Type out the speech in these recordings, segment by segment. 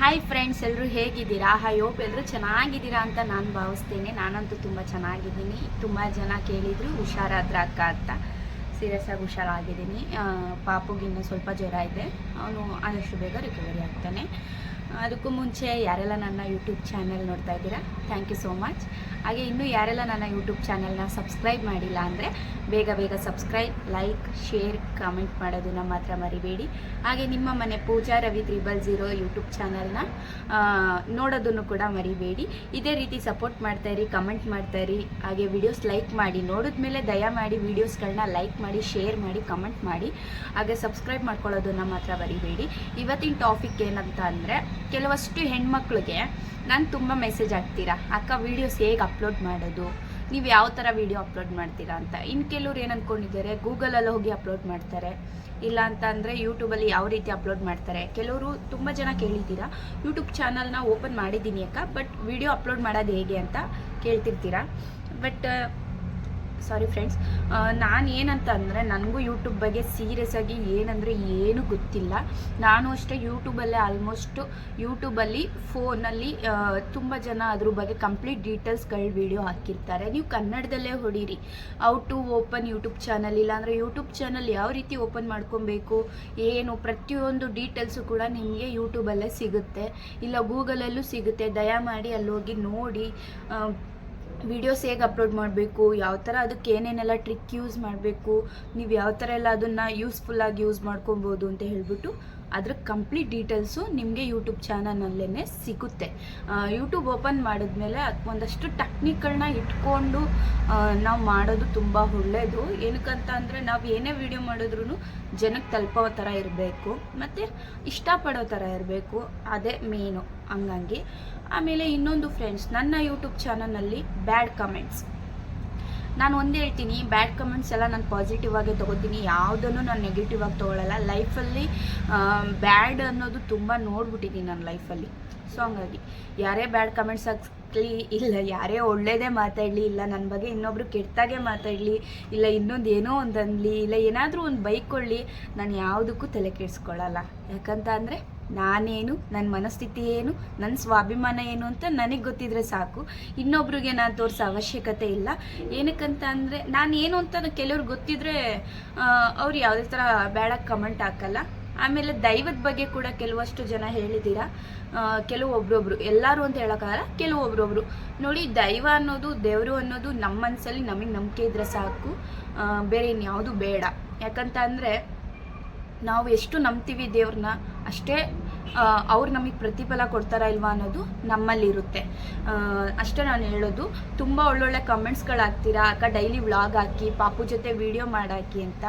Hi friends, ಎಲ್ಲರೂ ಹೇಗಿದ್ದೀರಾ? I hope ಎಲ್ಲರೂ ಚೆನ್ನಾಗಿದ್ದೀರಾ ಅಂತ ನಾನು ಭಾವಿಸ್ತೇನೆ. ನಾನಂತೂ ತುಂಬ ಚೆನ್ನಾಗಿದ್ದೀನಿ. ತುಂಬ ಜನ ಕೇಳಿದರು ಹುಷಾರಾದ್ರ ಅಕ್ಕ ಅಂತ. ಸೀರಿಯಸ್ ಆಗಿ ಹುಷಾರಾಗಿದ್ದೀನಿ. ಪಾಪುಗಿನ್ನೂ ಸ್ವಲ್ಪ ಜ್ವರ ಇದೆ. ಅವನು ಆದಷ್ಟು ಬೇಗ ರಿಕವರಿ ಆಗ್ತಾನೆ. ಅದಕ್ಕೂ ಮುಂಚೆ ಯಾರೆಲ್ಲ ನನ್ನ ಯೂಟ್ಯೂಬ್ ಚಾನೆಲ್ ನೋಡ್ತಾ ಇದ್ದೀರಾ, ಥ್ಯಾಂಕ್ ಯು ಸೋ ಮಚ್. ಹಾಗೆ ಇನ್ನೂ ಯಾರೆಲ್ಲ ನನ್ನ ಯೂಟ್ಯೂಬ್ ಚಾನೆಲ್ನ ಸಬ್ಸ್ಕ್ರೈಬ್ ಮಾಡಿಲ್ಲ ಅಂದರೆ ಬೇಗ ಸಬ್ಸ್ಕ್ರೈಬ್, ಲೈಕ್, ಶೇರ್, ಕಾಮೆಂಟ್ ಮಾಡೋದನ್ನು ಮಾತ್ರ ಮರಿಬೇಡಿ. ಹಾಗೆ ನಿಮ್ಮ ಮನೆ ಪೂಜಾ ರವಿ 000 ಯೂಟ್ಯೂಬ್ ಚಾನಲ್ನ ನೋಡೋದನ್ನು ಕೂಡ ಮರಿಬೇಡಿ. ಇದೇ ರೀತಿ ಸಪೋರ್ಟ್ ಮಾಡ್ತಾಯಿರಿ, ಕಮೆಂಟ್ ಮಾಡ್ತಾಯಿರಿ. ಹಾಗೆ ವಿಡಿಯೋಸ್ ಲೈಕ್ ಮಾಡಿ, ನೋಡಿದ್ಮೇಲೆ ದಯಮಾಡಿ ವೀಡಿಯೋಸ್ಗಳನ್ನ ಲೈಕ್ ಮಾಡಿ, ಶೇರ್ ಮಾಡಿ, ಕಮೆಂಟ್ ಮಾಡಿ. ಹಾಗೆ ಸಬ್ಸ್ಕ್ರೈಬ್ ಮಾಡ್ಕೊಳ್ಳೋದನ್ನು ಮಾತ್ರ ಮರಿಬೇಡಿ. ಇವತ್ತಿನ ಟಾಪಿಕ್ ಏನಂತ ಅಂದರೆ, ಕೆಲವಷ್ಟು ಹೆಣ್ಮಕ್ಳಿಗೆ ನಾನು ತುಂಬ ಮೆಸೇಜ್ ಹಾಕ್ತೀರಾ, ಅಕ್ಕ ವೀಡಿಯೋಸ್ ಹೇಗೆ ಅಪ್ಲೋಡ್ ಮಾಡೋದು, ನೀವು ಯಾವ ಥರ ವೀಡಿಯೋ ಅಪ್ಲೋಡ್ ಮಾಡ್ತೀರಾ ಅಂತ. ಇನ್ನು ಕೆಲವ್ರು ಏನು ಅಂದ್ಕೊಂಡಿದ್ದಾರೆ, ಗೂಗಲಲ್ಲಿ ಹೋಗಿ ಅಪ್ಲೋಡ್ ಮಾಡ್ತಾರೆ, ಇಲ್ಲ ಅಂತ ಅಂದರೆ ಯೂಟ್ಯೂಬಲ್ಲಿ ಯಾವ ರೀತಿ ಅಪ್ಲೋಡ್ ಮಾಡ್ತಾರೆ. ಕೆಲವರು ತುಂಬ ಜನ ಕೇಳಿದ್ದೀರಾ, ಯೂಟ್ಯೂಬ್ ಚಾನಲ್ನ ಓಪನ್ ಮಾಡಿದ್ದೀನಿ ಅಕ್ಕ, ಬಟ್ ವೀಡಿಯೋ ಅಪ್ಲೋಡ್ ಮಾಡೋದು ಹೇಗೆ ಅಂತ ಕೇಳ್ತಿರ್ತೀರಾ. ಬಟ್ ಸಾರಿ ಫ್ರೆಂಡ್ಸ್, ನಾನು ಏನಂತ ಅಂದರೆ, ನನಗೂ ಯೂಟ್ಯೂಬ್ ಬಗ್ಗೆ ಸೀರಿಯಸ್ ಆಗಿ ಏನಂದರೆ ಏನೂ ಗೊತ್ತಿಲ್ಲ. ನಾನು ಅಷ್ಟೇ ಯೂಟ್ಯೂಬಲ್ಲೇ ಯೂಟ್ಯೂಬಲ್ಲಿ ಫೋನಲ್ಲಿ ತುಂಬ ಜನ ಅದ್ರ ಬಗ್ಗೆ ಕಂಪ್ಲೀಟ್ ಡೀಟೇಲ್ಸ್ಗಳು ವೀಡಿಯೋ ಹಾಕಿರ್ತಾರೆ. ನೀವು ಕನ್ನಡದಲ್ಲೇ ಹೊಡೀರಿ, how to open YouTube channel, ಇಲ್ಲಾಂದರೆ ಯೂಟ್ಯೂಬ್ ಚಾನಲ್ ಯಾವ ರೀತಿ ಓಪನ್ ಮಾಡ್ಕೊಬೇಕು, ಏನು ಪ್ರತಿಯೊಂದು ಡೀಟೇಲ್ಸು ಕೂಡ ನಿಮಗೆ ಯೂಟ್ಯೂಬಲ್ಲೇ ಸಿಗುತ್ತೆ, ಇಲ್ಲ ಗೂಗಲಲ್ಲೂ ಸಿಗುತ್ತೆ. ದಯಮಾಡಿ ಅಲ್ಲಿ ಹೋಗಿ ನೋಡಿ ವಿಡಿಯೋಸ್ ಹೇಗೆ ಅಪ್ಲೋಡ್ ಮಾಡಬೇಕು, ಯಾವ ಥರ ಅದಕ್ಕೆ ಏನೇನೆಲ್ಲ ಟ್ರಿಕ್ ಯೂಸ್ ಮಾಡಬೇಕು, ನೀವು ಯಾವ ಥರ ಎಲ್ಲ ಅದನ್ನು ಯೂಸ್ಫುಲ್ಲಾಗಿ ಯೂಸ್ ಮಾಡ್ಕೊಬೋದು ಅಂತ ಹೇಳ್ಬಿಟ್ಟು ಅದ್ರ ಕಂಪ್ಲೀಟ್ ಡೀಟೇಲ್ಸು ನಿಮಗೆ ಯೂಟ್ಯೂಬ್ ಚಾನಲ್ನಲ್ಲೇ ಸಿಗುತ್ತೆ. ಯೂಟ್ಯೂಬ್ ಓಪನ್ ಮಾಡಿದ್ಮೇಲೆ ಒಂದಷ್ಟು ಟೆಕ್ನಿಕ್ಗಳನ್ನ ಇಟ್ಕೊಂಡು ನಾವು ಮಾಡೋದು ತುಂಬ ಒಳ್ಳೆಯದು. ಏನಕ್ಕಂತ ಅಂದರೆ, ನಾವು ಏನೇ ವಿಡಿಯೋ ಮಾಡಿದ್ರೂ ಜನಕ್ಕೆ ತಲುಪೋ ಥರ ಇರಬೇಕು, ಮತ್ತು ಇಷ್ಟಪಡೋ ಥರ ಇರಬೇಕು, ಅದೇ ಮೇನು. ಹಂಗಾಗಿ ಆಮೇಲೆ ಇನ್ನೊಂದು ಫ್ರೆಂಡ್ಸ್, ನನ್ನ ಯೂಟ್ಯೂಬ್ ಚಾನಲ್ನಲ್ಲಿ ಬ್ಯಾಡ್ ಕಮೆಂಟ್ಸ್, ನಾನು ಒಂದು ಹೇಳ್ತೀನಿ, ಬ್ಯಾಡ್ ಕಮೆಂಟ್ಸ್ ಎಲ್ಲ ನಾನು ಪಾಸಿಟಿವ್ ಆಗೇ ತೊಗೋತೀನಿ, ಯಾವುದನ್ನು ನಾನು ನೆಗೆಟಿವ್ ಆಗಿ ತೊಗೊಳ್ಳಲ್ಲ. ಲೈಫಲ್ಲಿ ಬ್ಯಾಡ್ ಅನ್ನೋದು ತುಂಬ ನೋಡ್ಬಿಟ್ಟಿದ್ದೀನಿ ನನ್ನ ಲೈಫಲ್ಲಿ. ಸೊ ಹಂಗಾಗಿ ಯಾರೇ ಬ್ಯಾಡ್ ಕಮೆಂಟ್ಸ್ ಹಾಕ್ಲಿ, ಇಲ್ಲ ಯಾರೇ ಒಳ್ಳೇದೇ ಮಾತಾಡಲಿ, ಇಲ್ಲ ನನ್ನ ಬಗ್ಗೆ ಇನ್ನೊಬ್ರು ಕೆಟ್ಟಾಗೆ ಮಾತಾಡಲಿ, ಇಲ್ಲ ಇನ್ನೊಂದು ಏನೋ ಒಂದು ಅನ್ನಲಿ, ಇಲ್ಲ ಏನಾದರೂ ಒಂದು ಬೈಕೊಳ್ಳಿ, ನಾನು ಯಾವುದಕ್ಕೂ ತಲೆ ಕೆಡಿಸ್ಕೊಳ್ಳಲ್ಲ. ಯಾಕಂತ ಅಂದರೆ, ನಾನೇನು, ನನ್ನ ಮನಸ್ಥಿತಿ ಏನು, ನನ್ನ ಸ್ವಾಭಿಮಾನ ಏನು ಅಂತ ನನಗೆ ಗೊತ್ತಿದ್ರೆ ಸಾಕು. ಇನ್ನೊಬ್ರಿಗೆ ನಾನು ತೋರಿಸೋ ಅವಶ್ಯಕತೆ ಇಲ್ಲ. ಏನಕ್ಕಂತ ಅಂದರೆ, ನಾನು ಏನು ಅಂತ ಕೆಲವ್ರಿಗೆ ಗೊತ್ತಿದ್ರೆ ಅವ್ರು ಯಾವುದೇ ಥರ ಬೇಡಾಗಿ ಕಮೆಂಟ್ ಹಾಕಲ್ಲ. ಆಮೇಲೆ ದೈವದ ಬಗ್ಗೆ ಕೂಡ ಕೆಲವಷ್ಟು ಜನ ಹೇಳಿದ್ದೀರಾ, ಕೆಲವೊಬ್ರೊಬ್ರು, ಎಲ್ಲರೂ ಅಂತ ಹೇಳೋಕ್ಕಾಗಲ್ಲ, ಕೆಲವೊಬ್ರೊಬ್ರು ನೋಡಿ, ದೈವ ಅನ್ನೋದು, ದೇವರು ಅನ್ನೋದು ನಮ್ಮ ಮನಸ್ಸಲ್ಲಿ ನಮಗೆ ನಂಬಿಕೆ ಇದ್ರೆ ಸಾಕು, ಬೇರೆ ಇನ್ಯಾವುದು ಬೇಡ. ಯಾಕಂತ ಅಂದರೆ, ನಾವು ಎಷ್ಟು ನಂಬ್ತೀವಿ ದೇವ್ರನ್ನ, ಅಷ್ಟೇ ಅವ್ರು ನಮಗೆ ಪ್ರತಿಫಲ ಕೊಡ್ತಾರಾ ಇಲ್ವಾ ಅನ್ನೋದು ನಮ್ಮಲ್ಲಿರುತ್ತೆ. ಅಷ್ಟೇ ನಾನು ಹೇಳೋದು. ತುಂಬ ಒಳ್ಳೊಳ್ಳೆ ಕಮೆಂಟ್ಸ್ಗಳು ಹಾಕ್ತೀರಾ, ಅಕ್ಕ ಡೈಲಿ ವ್ಲಾಗ್ ಹಾಕಿ, ಪಾಪು ಜೊತೆ ವೀಡಿಯೋ ಮಾಡಾಕಿ ಅಂತ.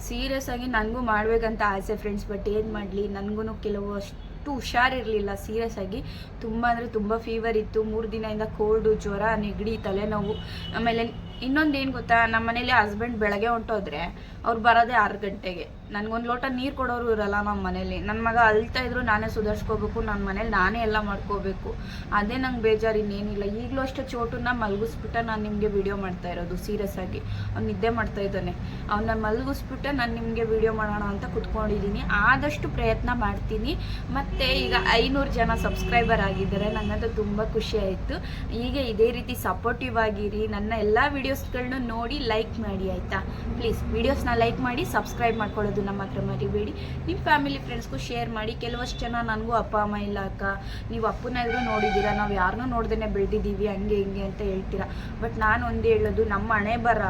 ಸೀರಿಯಸ್ ಆಗಿ ನನಗೂ ಮಾಡಬೇಕಂತ ಆಸೆ ಫ್ರೆಂಡ್ಸ್, ಬಟ್ ಏನು ಮಾಡಲಿ, ನನಗೂ ಕೆಲವಷ್ಟು ಹುಷಾರಿರಲಿಲ್ಲ. ಸೀರಿಯಸ್ ಆಗಿ ತುಂಬ ಅಂದರೆ ತುಂಬ ಫೀವರ್ ಇತ್ತು. 3 ದಿನದಿಂದ ಕೋಲ್ಡು, ಜ್ವರ, ನೆಗಡಿ, ತಲೆನೋವು. ಆಮೇಲೆ ಇನ್ನೊಂದು ಏನು ಗೊತ್ತಾ, ನಮ್ಮ ಮನೇಲಿ ಹಸ್ಬೆಂಡ್ ಬೆಳಗ್ಗೆ ಹೊಂಟೋದ್ರೆ ಅವ್ರು ಬರೋದೇ 6 ಗಂಟೆಗೆ. ನನಗೊಂದು ಲೋಟ ನೀರು ಕೊಡೋರು ಇರಲ್ಲ ನಮ್ಮ ಮನೇಲಿ. ನನ್ನ ಮಗ ಅಳ್ತಾ ಇದ್ರು ನಾನೇ ಸುಧಾರಿಸ್ಕೋಬೇಕು, ನನ್ನ ಮನೇಲಿ ನಾನೇ ಎಲ್ಲ ಮಾಡ್ಕೋಬೇಕು. ಅದೇ ನಂಗೆ ಬೇಜಾರು, ಇನ್ನೇನಿಲ್ಲ. ಈಗಲೂ ಅಷ್ಟೇ ಚೋಟನ್ನ ಮಲಗಿಸ್ಬಿಟ್ಟೆ ನಾನು ನಿಮಗೆ ವಿಡಿಯೋ ಮಾಡ್ತಾ ಇರೋದು. ಸೀರಿಯಸ್ ಆಗಿ ಅವ್ನು ನಿದ್ದೆ ಮಾಡ್ತಾ ಇದ್ದಾನೆ, ಅವನ್ನ ಮಲಗಿಸ್ಬಿಟ್ಟೆ ನಾನು ನಿಮಗೆ ವಿಡಿಯೋ ಮಾಡೋಣ ಅಂತ ಕುತ್ಕೊಂಡಿದ್ದೀನಿ. ಆದಷ್ಟು ಪ್ರಯತ್ನ ಮಾಡ್ತೀನಿ. ಮತ್ತು ಈಗ 500 ಜನ ಸಬ್ಸ್ಕ್ರೈಬರ್ ಆಗಿದ್ದಾರೆ, ನನಗಂತೂ ತುಂಬ ಖುಷಿ ಆಯಿತು. ಹೀಗೆ ಇದೇ ರೀತಿ ಸಪೋರ್ಟಿವ್ ಆಗಿರಿ. ನನ್ನ ಎಲ್ಲ ವೀಡಿಯೋಸ್ಗಳನ್ನ ನೋಡಿ ಲೈಕ್ ಮಾಡಿ, ಆಯಿತಾ? ಪ್ಲೀಸ್ ವೀಡಿಯೋಸ್ನ ಲೈಕ್ ಮಾಡಿ, ಸಬ್ಸ್ಕ್ರೈಬ್ ಮಾಡ್ಕೊಳ್ಳೋದನ್ನ ಮಾತ್ರ ಮರಿಬೇಡಿ. ನಿಮ್ಮ ಫ್ಯಾಮಿಲಿ ಫ್ರೆಂಡ್ಸ್ಗೂ ಶೇರ್ ಮಾಡಿ. ಕೆಲವಷ್ಟು ಜನ ನನಗೂ ಅಪ್ಪ ಅಮ್ಮ ಇಲ್ಲ ಅಕ್ಕ, ನೀವು ಅಪ್ಪನಾದರೂ ನೋಡಿದ್ದೀರಾ, ನಾವು ಯಾರನ್ನೂ ನೋಡ್ದೇ ಬೆಳೆದಿದ್ದೀವಿ, ಹಂಗೆ ಹಿಂಗೆ ಅಂತ ಹೇಳ್ತೀರಾ. ಬಟ್ ನಾನು ಒಂದು ಹೇಳೋದು, ನಮ್ಮ ಹಣೆ ಬರ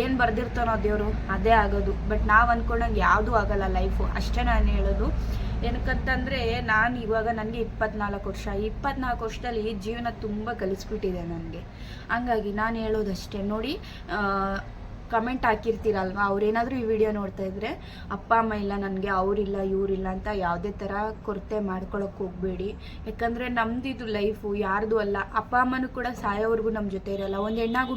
ಏನು ಬರೆದಿರ್ತಾನೋ ದೇವರು ಅದೇ ಆಗೋದು. ಬಟ್ ನಾವು ಅಂದ್ಕೊಂಡಂಗೆ ಯಾವುದೂ ಆಗಲ್ಲ ಲೈಫು. ಅಷ್ಟೇ ನಾನು ಹೇಳೋದು. ಏನಕ್ಕಂತಂದರೆ, ನಾನು ಇವಾಗ ನನಗೆ 24 ವರ್ಷ. 24 ವರ್ಷದಲ್ಲಿ ಜೀವನ ತುಂಬ ಕಲಿಸ್ಬಿಟ್ಟಿದೆ ನನಗೆ. ಹಂಗಾಗಿ ನಾನು ಹೇಳೋದಷ್ಟೇ. ನೋಡಿ, ಕಮೆಂಟ್ ಹಾಕಿರ್ತೀರಲ್ವ, ಅವ್ರೇನಾದರೂ ಈ ವಿಡಿಯೋ ನೋಡ್ತಾ ಇದ್ದರೆ, ಅಪ್ಪ ಅಮ್ಮ ಇಲ್ಲ ನನಗೆ, ಅವರಿಲ್ಲ ಇವರಿಲ್ಲ ಅಂತ ಯಾವುದೇ ಥರ ಕೊರತೆ ಮಾಡ್ಕೊಳಕ್ಕೆ ಹೋಗಬೇಡಿ. ಯಾಕಂದರೆ ನಮ್ಮದಿದು ಲೈಫು, ಯಾರ್ದು ಅಲ್ಲ. ಅಪ್ಪ ಅಮ್ಮನೂ ಕೂಡ ಸಾಯೋವರೆಗೂ ನಮ್ಮ ಜೊತೆ ಇರೋಲ್ಲ. ಒಂದು ಹೆಣ್ಣಾಗಿ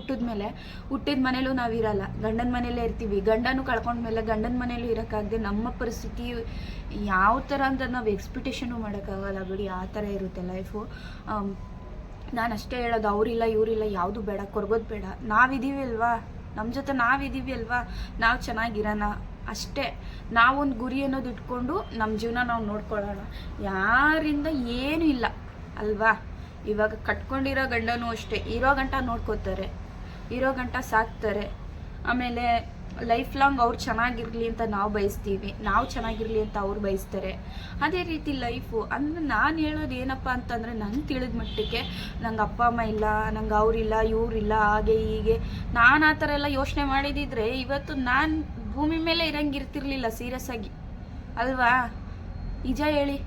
ಹುಟ್ಟಿದ ಮನೇಲೂ ನಾವಿರಲ್ಲ, ಗಂಡನ ಮನೇಲೇ ಇರ್ತೀವಿ. ಗಂಡನೂ ಕಳ್ಕೊಂಡ್ಮೇಲೆ ಗಂಡನ ಮನೇಲೂ ಇರೋಕ್ಕಾಗದೆ ನಮ್ಮ ಪರಿಸ್ಥಿತಿ ಯಾವ ಥರ ಅಂತ ನಾವು ಎಕ್ಸ್ಪೆಕ್ಟೇಷನು ಮಾಡೋಕ್ಕಾಗಲ್ಲ ಬಿಡಿ. ಆ ಥರ ಇರುತ್ತೆ ಲೈಫು. ನಾನು ಅಷ್ಟೇ ಹೇಳೋದು, ಅವರಿಲ್ಲ ಇವರಿಲ್ಲ ಯಾವುದು ಬೇಡ, ಕೊರಗೋದು ಬೇಡ. ನಾವಿದ್ದೀವಿ ಅಲ್ವಾ, ನಮ್ಮ ಜೊತೆ ನಾವಿದ್ದೀವಿ ಅಲ್ವಾ, ನಾವು ಚೆನ್ನಾಗಿರೋಣ. ಅಷ್ಟೇ. ನಾವೊಂದು ಗುರಿ ಅನ್ನೋದು ಇಟ್ಕೊಂಡು ನಮ್ಮ ಜೀವನ ನಾವು ನೋಡ್ಕೊಳ್ಳೋಣ. ಯಾರಿಂದ ಏನೂ ಇಲ್ಲ ಅಲ್ವಾ. ಇವಾಗ ಕಟ್ಕೊಂಡಿರೋ ಗಂಡನೂ ಅಷ್ಟೇ, ಇರೋ ಗಂಟ ನೋಡ್ಕೋತಾರೆ, ಇರೋ ಗಂಟ ಸಾಕ್ತಾರೆ. ಆಮೇಲೆ ಲೈಫ್ ಲಾಂಗ್ ಅವ್ರು ಚೆನ್ನಾಗಿರಲಿ ಅಂತ ನಾವು ಬಯಸ್ತೀವಿ, ನಾವು ಚೆನ್ನಾಗಿರಲಿ ಅಂತ ಅವ್ರು ಬಯಸ್ತಾರೆ. ಅದೇ ರೀತಿ ಲೈಫು. ಅಂದರೆ ನಾನು ಹೇಳೋದು ಏನಪ್ಪ ಅಂತಂದರೆ, ನಂಗೆ ತಿಳಿದ ಮಟ್ಟಿಗೆ ನಂಗೆ ಅಪ್ಪ ಅಮ್ಮ ಇಲ್ಲ, ನಂಗೆ ಅವರಿಲ್ಲ ಇವರಿಲ್ಲ ಹಾಗೆ ಹೀಗೆ, ನಾನು ಆ ಥರ ಎಲ್ಲ ಯೋಚನೆ ಮಾಡಿದಿದ್ರೆ ಇವತ್ತು ನಾನು ಭೂಮಿ ಮೇಲೆ ಇರಂಗಿರ್ತಿರ್ಲಿಲ್ಲ ಸೀರಿಯಸ್ ಆಗಿ ಅಲ್ವಾ. ನಿಜ ಹೇಳಿ,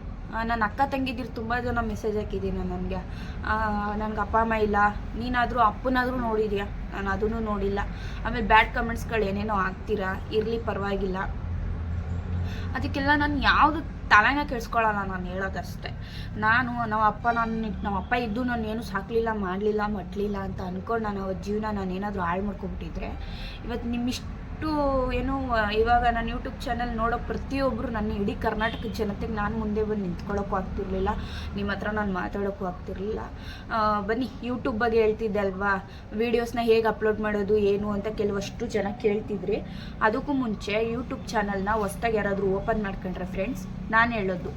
ನನ್ನ ಅಕ್ಕ ತಂಗಿದಿರು ತುಂಬ ಜನ ಮೆಸೇಜ್ ಹಾಕಿದ್ದೀನಿ ನನಗೆ, ನನಗೆ ಅಪ್ಪ ಅಮ್ಮ ಇಲ್ಲ, ನೀನಾದರೂ ಅಪ್ಪನಾದರೂ ನೋಡಿದ್ಯಾ, ನಾನು ಅದನ್ನು ನೋಡಿಲ್ಲ. ಆಮೇಲೆ ಬ್ಯಾಡ್ ಕಮೆಂಟ್ಸ್ಗಳು ಏನೇನೋ ಹಾಕ್ತೀರಾ, ಇರಲಿ ಪರವಾಗಿಲ್ಲ, ಅದಕ್ಕೆಲ್ಲ ನಾನು ಯಾವುದು ತಲೆನ ಕೆಡಿಸ್ಕೊಳ್ಳಲ್ಲ. ನಾನು ಹೇಳೋದಷ್ಟೇ. ನಮ್ಮ ಅಪ್ಪ ಇದ್ದು ನಾನು ಏನು ಸಾಕಲಿಲ್ಲ, ಮಾಡಲಿಲ್ಲ, ಮಟ್ಲಿಲ್ಲ ಅಂತ ಅಂದ್ಕೊಂಡು ನಾನು ಅವತ್ತು ಜೀವನ ನಾನು ಏನಾದರೂ ಹಾಳು ಮಾಡ್ಕೊಂಬಿಟ್ಟಿದ್ರೆ ಇವತ್ತು ನಿಮ್ಮಿಷ್ಟು ಏನು ಇವಾಗ ನಾನು ಯೂಟ್ಯೂಬ್ ಚಾನಲ್ ನೋಡೋ ಪ್ರತಿಯೊಬ್ಬರು ನನ್ನ ಇಡೀ ಕರ್ನಾಟಕದ ಜನತೆಗೆ ನಾನು ಮುಂದೆ ಬಂದು ನಿಂತ್ಕೊಳ್ಳೋಕ್ಕೂ ಆಗ್ತಿರ್ಲಿಲ್ಲ, ನಿಮ್ಮ ಹತ್ರ ನಾನು ಮಾತಾಡೋಕ್ಕೂ ಆಗ್ತಿರ್ಲಿಲ್ಲ. ಬನ್ನಿ ಯೂಟ್ಯೂಬ್ ಬಗ್ಗೆ ಹೇಳ್ತಿದ್ದೆ ಅಲ್ವಾ, ವೀಡಿಯೋಸ್ನ ಹೇಗೆ ಅಪ್ಲೋಡ್ ಮಾಡೋದು ಏನು ಅಂತ ಕೆಲವಷ್ಟು ಜನ ಕೇಳ್ತಿದ್ರಿ. ಅದಕ್ಕೂ ಮುಂಚೆ ಯೂಟ್ಯೂಬ್ ಚಾನಲ್ನ ಹೊಸ್ದಾಗಿ ಯಾರಾದರೂ ಓಪನ್ ಮಾಡ್ಕೊಂಡ್ರೆ ಫ್ರೆಂಡ್ಸ್, ನಾನು ಹೇಳೋದು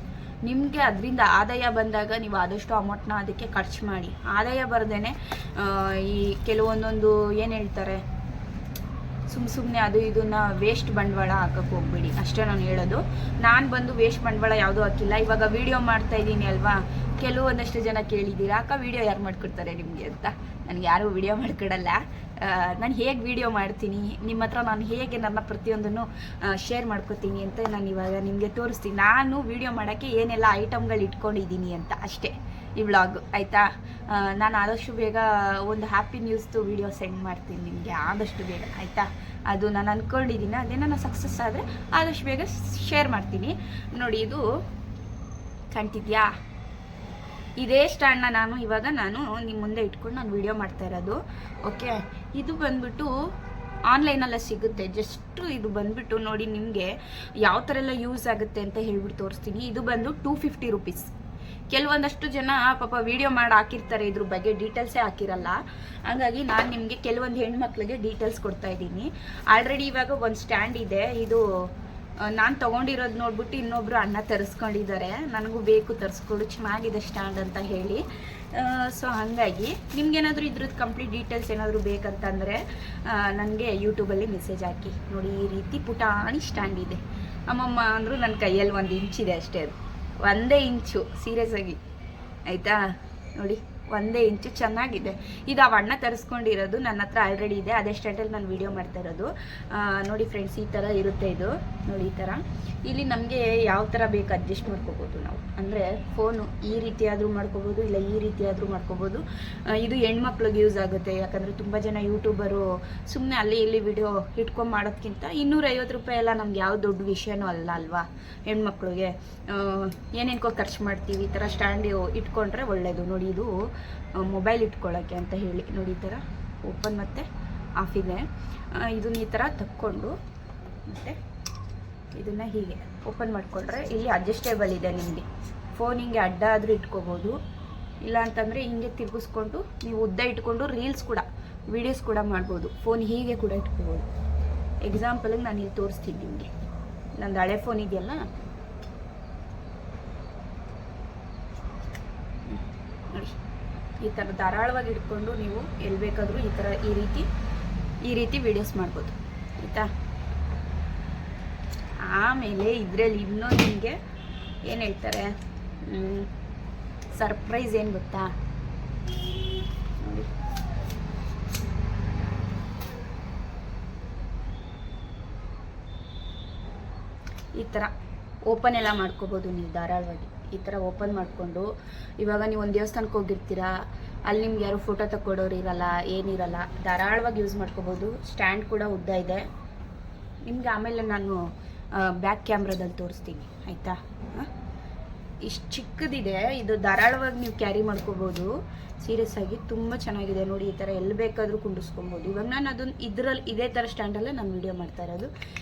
ನಿಮಗೆ ಅದರಿಂದ ಆದಾಯ ಬಂದಾಗ ನೀವು ಆದಷ್ಟು ಅಮೌಂಟ್ನ ಅದಕ್ಕೆ ಖರ್ಚು ಮಾಡಿ. ಆದಾಯ ಬರ್ದೇನೆ ಈ ಕೆಲವೊಂದೊಂದು ಏನು ಹೇಳ್ತಾರೆ, ಸುಮ್ಮನೆ ಅದು ಇದನ್ನ ವೇಸ್ಟ್ ಬಂಡವಾಳ ಹಾಕಕ್ಕೆ ಹೋಗ್ಬೇಡಿ ಅಷ್ಟೇ ನಾನು ಹೇಳೋದು. ನಾನು ಬಂದು ವೇಸ್ಟ್ ಬಂಡವಾಳ ಯಾವುದೂ ಹಾಕಿಲ್ಲ. ಇವಾಗ ವೀಡಿಯೋ ಮಾಡ್ತಾ ಇದ್ದೀನಿ ಅಲ್ವಾ, ಕೆಲವೊಂದಷ್ಟು ಜನ ಕೇಳಿದ್ದೀರಾ ಅಕ್ಕ ವೀಡಿಯೋ ಯಾರು ಮಾಡ್ಕೊಡ್ತಾರೆ ನಿಮಗೆ ಅಂತ. ನನಗೆ ಯಾರೂ ವೀಡಿಯೋ ಮಾಡ್ಕೊಡಲ್ಲ. ನಾನು ಹೇಗೆ ವೀಡಿಯೋ ಮಾಡ್ತೀನಿ, ನಿಮ್ಮ ಹತ್ರ ನಾನು ಹೇಗೆ ನನ್ನ ಪ್ರತಿಯೊಂದನ್ನು ಶೇರ್ ಮಾಡ್ಕೊತೀನಿ ಅಂತ ನಾನು ಇವಾಗ ನಿಮಗೆ ತೋರಿಸ್ತೀನಿ. ನಾನು ವೀಡಿಯೋ ಮಾಡೋಕ್ಕೆ ಏನೆಲ್ಲ ಐಟಮ್ಗಳು ಇಟ್ಕೊಂಡಿದ್ದೀನಿ ಅಂತ ಅಷ್ಟೇ ಈ ವ್ಲಾಗ್, ಆಯಿತಾ. ನಾನು ಆದಷ್ಟು ಬೇಗ ಒಂದು ಹ್ಯಾಪಿ ನ್ಯೂಸ್ದು ವೀಡಿಯೋ ಸೆಂಡ್ ಮಾಡ್ತೀನಿ ನಿಮಗೆ ಆದಷ್ಟು ಬೇಗ, ಆಯಿತಾ. ಅದು ನಾನು ಅಂದ್ಕೊಂಡಿದ್ದೀನಿ, ಅದೇ ನಾನು ಸಕ್ಸಸ್ ಆದರೆ ಆದಷ್ಟು ಬೇಗ ಶೇರ್ ಮಾಡ್ತೀನಿ. ನೋಡಿ, ಇದು ಕಾಣ್ತಿದ್ಯಾ, ಇದೇ ಸ್ಟ್ಯಾಂಡ್ನ ನಾನು ನಿಮ್ಮ ಮುಂದೆ ಇಟ್ಕೊಂಡು ನಾನು ವೀಡಿಯೋ ಮಾಡ್ತಾ ಇರೋದು. ಓಕೆ, ಇದು ಬಂದ್ಬಿಟ್ಟು ಆನ್ಲೈನಲ್ಲೇ ಸಿಗುತ್ತೆ. ಜಸ್ಟು ಇದು ಬಂದ್ಬಿಟ್ಟು ನೋಡಿ ನಿಮಗೆ ಯಾವ ಥರ ಎಲ್ಲ ಯೂಸ್ ಆಗುತ್ತೆ ಅಂತ ಹೇಳ್ಬಿಟ್ಟು ತೋರಿಸ್ತೀನಿ. ಇದು ಬಂದು 250 ರೂಪೀಸ್. ಕೆಲವೊಂದಷ್ಟು ಜನ ಪಾಪ ವೀಡಿಯೋ ಮಾಡಿ ಹಾಕಿರ್ತಾರೆ, ಇದ್ರ ಬಗ್ಗೆ ಡೀಟೇಲ್ಸೇ ಹಾಕಿರಲ್ಲ. ಹಾಗಾಗಿ ನಾನು ನಿಮಗೆ ಕೆಲವೊಂದು ಹೆಣ್ಮಕ್ಳಿಗೆ ಡೀಟೇಲ್ಸ್ ಕೊಡ್ತಾ ಇದ್ದೀನಿ. ಆಲ್ರೆಡಿ ಇವಾಗ ಒಂದು ಸ್ಟ್ಯಾಂಡ್ ಇದೆ, ಇದು ನಾನು ತೊಗೊಂಡಿರೋದು ನೋಡ್ಬಿಟ್ಟು ಇನ್ನೊಬ್ರು ಅಣ್ಣ ತರಿಸ್ಕೊಂಡಿದ್ದಾರೆ, ನನಗೂ ಬೇಕು ತರಿಸ್ಕೊಡು ಚೆನ್ನಾಗಿದೆ ಸ್ಟ್ಯಾಂಡ್ ಅಂತ ಹೇಳಿ. ಸೊ ಹಾಗಾಗಿ ನಿಮ್ಗೇನಾದರೂ ಇದ್ರದ್ದು ಕಂಪ್ಲೀಟ್ ಡೀಟೇಲ್ಸ್ ಏನಾದರೂ ಬೇಕಂತಂದರೆ ನನಗೆ ಯೂಟ್ಯೂಬಲ್ಲಿ ಮೆಸೇಜ್ ಹಾಕಿ. ನೋಡಿ, ಈ ರೀತಿ ಪುಟಾಣಿ ಸ್ಟ್ಯಾಂಡ್ ಇದೆ. ಅಮ್ಮಮ್ಮ ಅಂದರು ನನ್ನ ಕೈಯಲ್ಲಿ 1 ಇಂಚಿದೆ ಅಷ್ಟೇ, ಅದು 1 ಇಂಚು ಸೀರಿಯಸ್ ಆಗಿ, ಆಯಿತಾ. ನೋಡಿ 1 ಇಂಚು ಚೆನ್ನಾಗಿದೆ. ಇದು ಅಣ್ಣ ತರಿಸ್ಕೊಂಡಿರೋದು, ನನ್ನ ಹತ್ರ ಆಲ್ರೆಡಿ ಇದೆ, ಅದೇ ಸ್ಟ್ಯಾಂಡಲ್ಲಿ ನಾನು ವೀಡಿಯೋ ಮಾಡ್ತಾ ಇರೋದು. ನೋಡಿ ಫ್ರೆಂಡ್ಸ್, ಈ ಥರ ಇರುತ್ತೆ ಇದು. ನೋಡಿ ಈ ಥರ ಇಲ್ಲಿ ನಮಗೆ ಯಾವ ಥರ ಬೇಕು ಅಡ್ಜಸ್ಟ್ ಮಾಡ್ಕೋಬೋದು ನಾವು. ಅಂದರೆ ಫೋನು ಈ ರೀತಿ ಆದರೂ ಮಾಡ್ಕೋಬೋದು, ಇಲ್ಲ ಈ ರೀತಿ ಆದರೂ ಮಾಡ್ಕೋಬೋದು. ಇದು ಹೆಣ್ಮಕ್ಳಿಗೆ ಯೂಸ್ ಆಗುತ್ತೆ, ಯಾಕಂದರೆ ತುಂಬ ಜನ ಯೂಟ್ಯೂಬರು ಸುಮ್ಮನೆ ಅಲ್ಲಿ ಇಲ್ಲಿ ವಿಡಿಯೋ ಇಟ್ಕೊಂಡು ಮಾಡೋದಕ್ಕಿಂತ 250 ರೂಪಾಯಿ ಎಲ್ಲ ನಮ್ಗೆ ಯಾವ ದೊಡ್ಡ ವಿಷಯನೂ ಅಲ್ಲ ಅಲ್ವಾ. ಹೆಣ್ಮಕ್ಳಿಗೆ ಏನೇನ್ಕೋ ಖರ್ಚು ಮಾಡ್ತೀವಿ, ಈ ಥರ ಸ್ಟ್ಯಾಂಡ್ ಇಟ್ಕೊಂಡ್ರೆ ಒಳ್ಳೆಯದು. ನೋಡಿ, ಇದು ಮೊಬೈಲ್ ಇಟ್ಕೊಳ್ಳೋಕ್ಕೆ ಅಂತ ಹೇಳಿ. ನೋಡಿ ಈ ಥರ ಓಪನ್ ಮತ್ತು ಆಫ್ ಇದೆ. ಇದನ್ನ ಈ ಥರ ತಕ್ಕೊಂಡು ಮತ್ತು ಇದನ್ನು ಹೀಗೆ ಓಪನ್ ಮಾಡಿಕೊಂಡ್ರೆ ಇಲ್ಲಿ ಅಡ್ಜಸ್ಟೇಬಲ್ ಇದೆ. ನಿಮಗೆ ಫೋನ್ ಹಿಂಗೆ ಅಡ್ಡ ಆದರೂ ಇಟ್ಕೋಬೋದು, ಇಲ್ಲ ಅಂತಂದರೆ ಹಿಂಗೆ ತಿರುಗಿಸ್ಕೊಂಡು ನೀವು ಉದ್ದ ಇಟ್ಕೊಂಡು ರೀಲ್ಸ್ ಕೂಡ ವೀಡಿಯೋಸ್ ಕೂಡ ಮಾಡ್ಬೋದು. ಫೋನ್ ಹೀಗೆ ಕೂಡ ಇಟ್ಕೋಬೋದು. ಎಕ್ಸಾಂಪಲಿಗೆ ನಾನು ಇಲ್ಲಿ ತೋರಿಸ್ತೀನಿ ನಿಮಗೆ. ನಂದು ಹಳೆ ಫೋನ್ ಇದೆಯಲ್ಲ, ನೋಡಿ ಈ ಥರ ಧಾರಾಳವಾಗಿ ಇಟ್ಕೊಂಡು ನೀವು ಎಲ್ಲಿ ಬೇಕಾದರೂ ಈ ಥರ ಈ ರೀತಿ ವೀಡಿಯೋಸ್ ಮಾಡ್ಬೋದು, ಆಯಿತಾ. ಆಮೇಲೆ ಇದರಲ್ಲಿ ಇನ್ನೊಂದು ನಿಮಗೆ ಏನು ಹೇಳ್ತಾರೆ, ಸರ್ಪ್ರೈಸ್ ಏನು ಗೊತ್ತಾ, ನೋಡಿ ಈ ಥರ ಓಪನ್ ಎಲ್ಲ ಮಾಡ್ಕೋಬೋದು ನೀವು ಧಾರಾಳವಾಗಿ. ಈ ಥರ ಓಪನ್ ಮಾಡಿಕೊಂಡು ಇವಾಗ ನೀವು ಒಂದು ದೇವಸ್ಥಾನಕ್ಕೆ ಹೋಗಿರ್ತೀರಾ, ಅಲ್ಲಿ ನಿಮ್ಗೆ ಯಾರು ಫೋಟೋ ತಕ್ಕೊಡೋರು ಇರಲ್ಲ, ಏನಿರಲ್ಲ, ಧಾರಾಳವಾಗಿ ಯೂಸ್ ಮಾಡ್ಕೋಬೋದು. ಸ್ಟ್ಯಾಂಡ್ ಕೂಡ ಉದ್ದ ಇದೆ ನಿಮ್ಗೆ. ಆಮೇಲೆ ನಾನು ಬ್ಯಾಕ್ ಕ್ಯಾಮ್ರಾದಲ್ಲಿ ತೋರಿಸ್ತೀನಿ, ಆಯಿತಾ. ಇಷ್ಟು ಚಿಕ್ಕದಿದೆ, ಇದು ಧಾರಾಳವಾಗಿ ನೀವು ಕ್ಯಾರಿ ಮಾಡ್ಕೋಬೋದು. ಸೀರಿಯಸ್ ಆಗಿ ತುಂಬ ಚೆನ್ನಾಗಿದೆ. ನೋಡಿ ಈ ಥರ ಎಲ್ಲಿ ಬೇಕಾದರೂ ಕುಂಡಿಸ್ಕೊಬೋದು. ಇವಾಗ ನಾನು ಅದನ್ನು ಇದೇ ಥರ ಸ್ಟ್ಯಾಂಡಲ್ಲೇ ನಾನು ವೀಡಿಯೋ ಮಾಡ್ತಾ ಇರೋದು.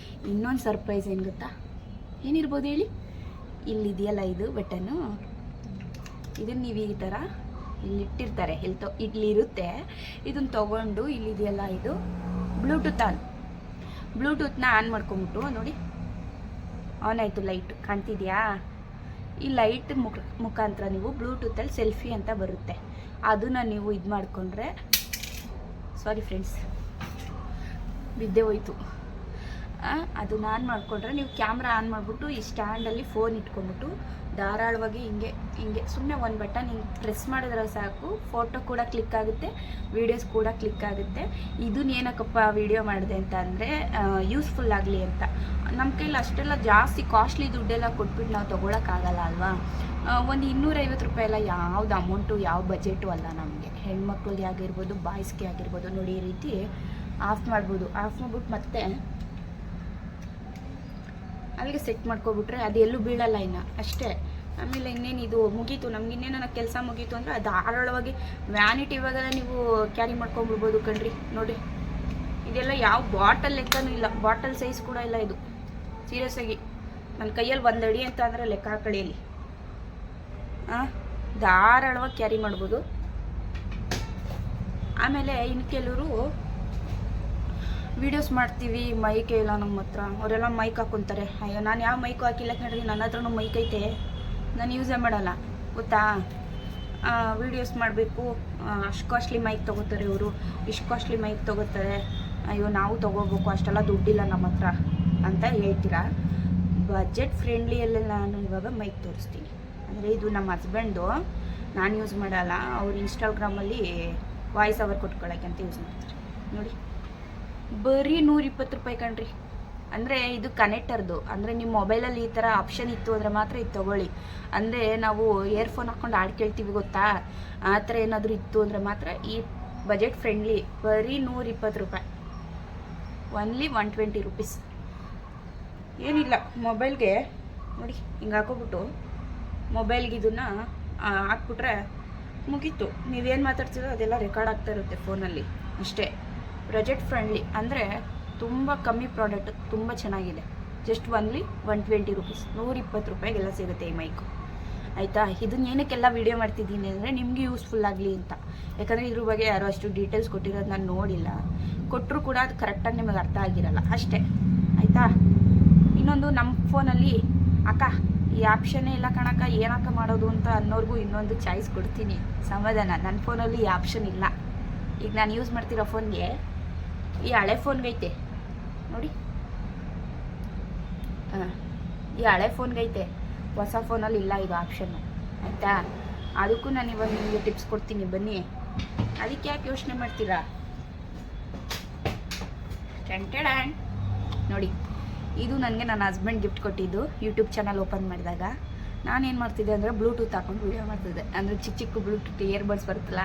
ಇನ್ನೊಂದು ಸರ್ಪ್ರೈಸ್ ಏನು ಗೊತ್ತಾ, ಏನಿರ್ಬೋದು ಹೇಳಿ, ಇಲ್ಲಿದೆಯಲ್ಲ ಇದು ಬಟನ್ನು, ಇದನ್ನು ನೀವು ಈ ಥರ ಇಲ್ಲಿಟ್ಟಿರ್ತಾರೆ, ಇಲ್ಲಿರುತ್ತೆ. ಇದನ್ನು ತೊಗೊಂಡು ಇಲ್ಲಿದೆಯಲ್ಲ ಇದು ಬ್ಲೂಟೂತ್ನ ಆನ್ ಮಾಡ್ಕೊಂಬಿಟ್ಟು ನೋಡಿ ಆನ್ ಆಯಿತು ಲೈಟ್ ಕಾಣ್ತಿದೆಯಾ? ಈ ಲೈಟ್ ಮುಖಾಂತರ ನೀವು ಬ್ಲೂಟೂತಲ್ಲಿ ಸೆಲ್ಫಿ ಅಂತ ಬರುತ್ತೆ, ಅದನ್ನು ನೀವು ಇದು ಮಾಡಿಕೊಂಡ್ರೆ, ಸಾರಿ ಫ್ರೆಂಡ್ಸ್ ಬಿದ್ದೆ ಹೋಯ್ತು, ಅದನ್ನ ಆನ್ ಮಾಡಿಕೊಂಡ್ರೆ ನೀವು ಕ್ಯಾಮ್ರಾ ಆನ್ ಮಾಡಿಬಿಟ್ಟು ಈ ಸ್ಟ್ಯಾಂಡಲ್ಲಿ ಫೋನ್ ಇಟ್ಕೊಂಡ್ಬಿಟ್ಟು ಧಾರಾಳವಾಗಿ ಹಿಂಗೆ ಸುಮ್ಮನೆ ಒಂದು ಬಟನ್ ಹಿಂಗೆ ಪ್ರೆಸ್ ಮಾಡಿದ್ರೆ ಸಾಕು, ಫೋಟೋ ಕೂಡ ಕ್ಲಿಕ್ ಆಗುತ್ತೆ, ವೀಡಿಯೋಸ್ ಕೂಡ ಕ್ಲಿಕ್ ಆಗುತ್ತೆ. ಇದನ್ನ ಏನಕ್ಕಪ್ಪ ವೀಡಿಯೋ ಮಾಡಿದೆ ಅಂತ ಅಂದರೆ ಯೂಸ್ಫುಲ್ ಆಗಲಿ ಅಂತ. ನಮ್ಮ ಕೈಲಿ ಅಷ್ಟೆಲ್ಲ ಜಾಸ್ತಿ ಕಾಸ್ಟ್ಲಿ ದುಡ್ಡೆಲ್ಲ ಕೊಟ್ಬಿಟ್ಟು ನಾವು ತೊಗೊಳಕ್ಕಾಗಲ್ಲ ಅಲ್ವಾ. ಒಂದು 250 ರೂಪಾಯಿ ಎಲ್ಲ ಯಾವ್ದು ಅಮೌಂಟು, ಯಾವ ಬಜೆಟು ಅಲ್ಲ ನಮಗೆ. ಹೆಣ್ಮಕ್ಳಿಗೆ ಆಗಿರ್ಬೋದು, ಬಾಯ್ಸ್ಗೆ ಆಗಿರ್ಬೋದು. ನೋಡಿ ಈ ರೀತಿ ಆಫ್ ಮಾಡ್ಬೋದು. ಆಫ್ ಮಾಡ್ಬಿಟ್ಟು ಮತ್ತೆ ಅಲ್ಲಿಗೆ ಸೆಟ್ ಮಾಡ್ಕೊಬಿಟ್ರೆ ಅದು ಎಲ್ಲೂ ಬೀಳಲ್ಲ ಇನ್ನು, ಅಷ್ಟೇ. ಆಮೇಲೆ ಇನ್ನೇನು ಇದು ಮುಗೀತು, ನಮ್ಗೆ ಇನ್ನೇನು ಕೆಲಸ ಮುಗೀತು ಅಂದರೆ ಅದು ಧಾರಾಳವಾಗಿ ವ್ಯಾನಿಟಿ ಇವಾಗೆಲ್ಲ ನೀವು ಕ್ಯಾರಿ ಮಾಡ್ಕೊಂಬಿಡ್ಬೋದು ಕಣ್ರಿ. ನೋಡಿ ಇದೆಲ್ಲ ಯಾವ ಬಾಟಲ್ ಲೆಕ್ಕನೂ ಇಲ್ಲ, ಬಾಟಲ್ ಸೈಜ್ ಕೂಡ ಇಲ್ಲ ಇದು. ಸೀರಿಯಸ್ ಆಗಿ ನನ್ನ ಕೈಯಲ್ಲಿ 1 ಅಡಿ ಅಂತ ಅಂದರೆ ಲೆಕ್ಕ ಹಾಕಳಿಯಲ್ಲಿ ಧಾರಾಳವಾಗಿ ಕ್ಯಾರಿ ಮಾಡ್ಬೋದು. ಆಮೇಲೆ ಇನ್ನು ಕೆಲವರು ವೀಡಿಯೋಸ್ ಮಾಡ್ತೀವಿ, ಮೈಕ್ ಇಲ್ಲ ನಮ್ಮ ಹತ್ರ, ಅವರೆಲ್ಲ ಮೈಕ್ ಹಾಕ್ಕೊತಾರೆ. ಅಯ್ಯೋ ನಾನು ಯಾವ ಮೈಕು ಹಾಕಿಲ್ಲ ಕಣ್ರಿ, ನನ್ನ ಹತ್ರನೂ ಮೈಕ್ ಐತೆ, ನಾನು ಯೂಸೇ ಮಾಡಲ್ಲ ಗೊತ್ತಾ. ವೀಡಿಯೋಸ್ ಮಾಡಬೇಕು, ಅಷ್ಟು ಕಾಸ್ಟ್ಲಿ ಮೈಕ್ ತೊಗೋತಾರೆ ಇವರು, ಇಷ್ಟು ಕಾಸ್ಟ್ಲಿ ಮೈಕ್ ತೊಗೋತಾರೆ, ಅಯ್ಯೋ ನಾವು ತೊಗೋಬೇಕು, ಅಷ್ಟೆಲ್ಲ ದುಡ್ಡಿಲ್ಲ ನಮ್ಮ ಹತ್ರ ಅಂತ ಹೇಳ್ತೀರಾ. ಬಜೆಟ್ ಫ್ರೆಂಡ್ಲಿಯಲ್ಲೇ ನಾನು ಇವಾಗ ಮೈಕ್ ತೋರಿಸ್ತೀನಿ. ಅಂದರೆ ಇದು ನಮ್ಮ ಹಸ್ಬೆಂಡು, ನಾನು ಯೂಸ್ ಮಾಡಲ್ಲ, ಅವ್ರು ಇನ್ಸ್ಟಾಗ್ರಾಮಲ್ಲಿ ವಾಯ್ಸ್ ಓವರ್ ಕೊಟ್ಕೊಳ್ಳೋಕ್ಕೆ ಅಂತ ಯೂಸ್ ಮಾಡ್ತಾರೆ. ನೋಡಿ ಬರೀ 120 ರೂಪಾಯಿ ಕಣ್ರಿ. ಅಂದರೆ ಇದು ಕನೆಕ್ಟರ್ದು, ಅಂದರೆ ನಿಮ್ಮ ಮೊಬೈಲಲ್ಲಿ ಈ ಥರ ಆಪ್ಷನ್ ಇತ್ತು ಅಂದರೆ ಮಾತ್ರ ಇದು ತೊಗೊಳ್ಳಿ. ಅಂದರೆ ನಾವು ಇಯರ್ಫೋನ್ ಹಾಕ್ಕೊಂಡು ಹಾಡು ಕೇಳ್ತೀವಿ ಗೊತ್ತಾ, ಆ ಥರ ಏನಾದರೂ ಇತ್ತು ಅಂದರೆ ಮಾತ್ರ ಈ ಬಜೆಟ್ ಫ್ರೆಂಡ್ಲಿ. ಬರೀ 120 ರೂಪಾಯಿ, ಒನ್ಲಿ 120 ರುಪೀಸ್. ಏನಿಲ್ಲ, ಮೊಬೈಲ್ಗೆ ನೋಡಿ ಹಿಂಗೆ ಹಾಕೋಬಿಟ್ಟು ಮೊಬೈಲ್ಗೆ ಇದನ್ನು ಹಾಕ್ಬಿಟ್ರೆ ಮುಗೀತು. ನೀವೇನು ಮಾತಾಡ್ತೀರೋ ಅದೆಲ್ಲ ರೆಕಾರ್ಡ್ ಆಗ್ತಾ ಇರುತ್ತೆ ಫೋನಲ್ಲಿ ಅಷ್ಟೇ. ಬಜೆಟ್ ಫ್ರೆಂಡ್ಲಿ ಅಂದರೆ ತುಂಬ ಕಮ್ಮಿ ಪ್ರಾಡಕ್ಟ್, ತುಂಬ ಚೆನ್ನಾಗಿದೆ. ಜಸ್ಟ್ ಒನ್ಲಿ 120 ರುಪೀಸ್, 120 ರೂಪಾಯಿಗೆಲ್ಲ ಸಿಗುತ್ತೆ ಈ ಮೈಕು, ಆಯಿತಾ. ಇದನ್ನ ಏನಕ್ಕೆಲ್ಲ ವೀಡಿಯೋ ಮಾಡ್ತಿದ್ದೀನಿ ಅಂದರೆ ನಿಮಗೆ ಯೂಸ್ಫುಲ್ ಆಗಲಿ ಅಂತ. ಯಾಕಂದರೆ ಇದ್ರ ಬಗ್ಗೆ ಯಾರೋ ಅಷ್ಟು ಡೀಟೇಲ್ಸ್ ಕೊಟ್ಟಿರೋದು ನಾನು ನೋಡಿಲ್ಲ, ಕೊಟ್ಟರು ಕೂಡ ಅದು ಕರೆಕ್ಟಾಗಿ ನಿಮಗೆ ಅರ್ಥ ಆಗಿರಲ್ಲ ಅಷ್ಟೇ, ಆಯಿತಾ. ಇನ್ನೊಂದು ನಮ್ಮ ಫೋನಲ್ಲಿ ಅಕ್ಕ ಈ ಆಪ್ಷನ್ನೇ ಇಲ್ಲ ಕಣಕ್ಕ, ಏನಕ್ಕ ಮಾಡೋದು ಅಂತ ಅನ್ನೋರ್ಗೂ ಇನ್ನೊಂದು ಚಾಯ್ಸ್ ಕೊಡ್ತೀನಿ, ಸಮಾಧಾನ. ನನ್ನ ಫೋನಲ್ಲಿ ಈ ಆಪ್ಷನ್ ಇಲ್ಲ. ಈಗ ನಾನು ಯೂಸ್ ಮಾಡ್ತಿರೋ ಫೋನ್ಗೆ, ಈ ಹಳೆ ಫೋನ್ಗೈತೆ ನೋಡಿ, ಈ ಹಳೆ ಫೋನ್ಗೈತೆ, ಹೊಸ ಫೋನಲ್ಲಿ ಇಲ್ಲ ಇದು ಆಪ್ಷನ್ನು, ಆಯಿತಾ. ಅದಕ್ಕೂ ನಾನು ಇವಾಗ ನಿಮಗೆ ಟಿಪ್ಸ್ ಕೊಡ್ತೀನಿ ಬನ್ನಿ. ಅದಕ್ಕೆ ಯಾಕೆ ಯೋಚನೆ ಮಾಡ್ತೀರಾ? ಟೆಂಟೆಡ್ ನೋಡಿ, ಇದು ನನಗೆ ನನ್ನ ಹಸ್ಬೆಂಡ್ ಗಿಫ್ಟ್ ಕೊಟ್ಟಿದ್ದು. ಯೂಟ್ಯೂಬ್ ಚಾನಲ್ ಓಪನ್ ಮಾಡಿದಾಗ ನಾನೇನು ಮಾಡ್ತಿದ್ದೆ ಅಂದರೆ ಬ್ಲೂಟೂತ್ ಹಾಕೊಂಡು ವೀಡಿಯೋ ಮಾಡ್ತಿದ್ದೆ. ಅಂದರೆ ಚಿಕ್ಕ ಬ್ಲೂಟೂತ್ ಇಯರ್ಬಡ್ಸ್ ಬರುತ್ತಲ್ಲ,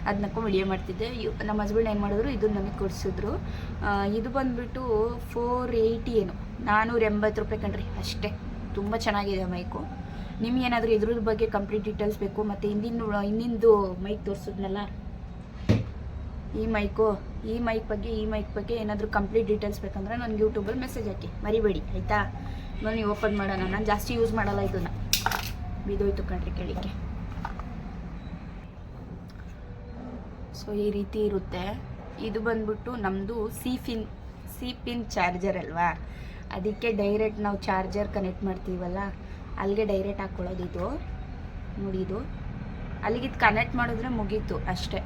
ಅದನ್ನ ಹಾಕೊಂಡು ವೀಡಿಯೋ ಮಾಡ್ತಿದ್ದೆ. ನಮ್ಮ ಹಸ್ಬೆಂಡ್ ಏನು ಮಾಡಿದ್ರು, ಇದು ನನಗೆ ಕೊಡಿಸಿದ್ರು. ಇದು ಬಂದುಬಿಟ್ಟು 480 ಏನು 480 ರೂಪಾಯಿ ಕಣ್ರಿ ಅಷ್ಟೇ. ತುಂಬ ಚೆನ್ನಾಗಿದೆ ಮೈಕು. ನಿಮಗೇನಾದರೂ ಇದ್ರ ಬಗ್ಗೆ ಕಂಪ್ಲೀಟ್ ಡೀಟೇಲ್ಸ್ ಬೇಕು, ಮತ್ತು ಹಿಂದಿಂದು ಮೈಕ್ ತೋರಿಸಿದ್ನಲ್ಲ ಈ ಮೈಕ್ ಬಗ್ಗೆ ಏನಾದರೂ ಕಂಪ್ಲೀಟ್ ಡೀಟೇಲ್ಸ್ ಬೇಕಂದ್ರೆ ನನಗೆ ಯೂಟ್ಯೂಬಲ್ಲಿ ಮೆಸೇಜ್ ಹಾಕಿ, ಮರಿಬೇಡಿ ಆಯಿತಾ. ನಾನು ಓಪನ್ ಮಾಡೋಣ, ನಾನು ಜಾಸ್ತಿ ಯೂಸ್ ಮಾಡಲ್ಲ ಇದನ್ನು. ಬಿದೋಯ್ತು ಕಣ್ರಿ ಕೇಳಿಕ್ಕೆ. ಸೊ ಈ ರೀತಿ ಇರುತ್ತೆ. ಇದು ಬಂದ್ಬಿಟ್ಟು ನಮ್ಮದು ಸಿ ಪಿನ್ ಚಾರ್ಜರ್ ಅಲ್ವಾ, ಅದಕ್ಕೆ ಡೈರೆಕ್ಟ್ ನಾವು ಚಾರ್ಜರ್ ಕನೆಕ್ಟ್ ಮಾಡ್ತೀವಲ್ಲ ಅಲ್ಲಿಗೆ ಡೈರೆಕ್ಟ್ ಹಾಕ್ಕೊಳ್ಳೋದು. ಇದು ನೋಡಿ, ಇದು ಅಲ್ಲಿಗೆ ಇದು ಕನೆಕ್ಟ್ ಮಾಡಿದ್ರೆ ಮುಗೀತು ಅಷ್ಟೇ.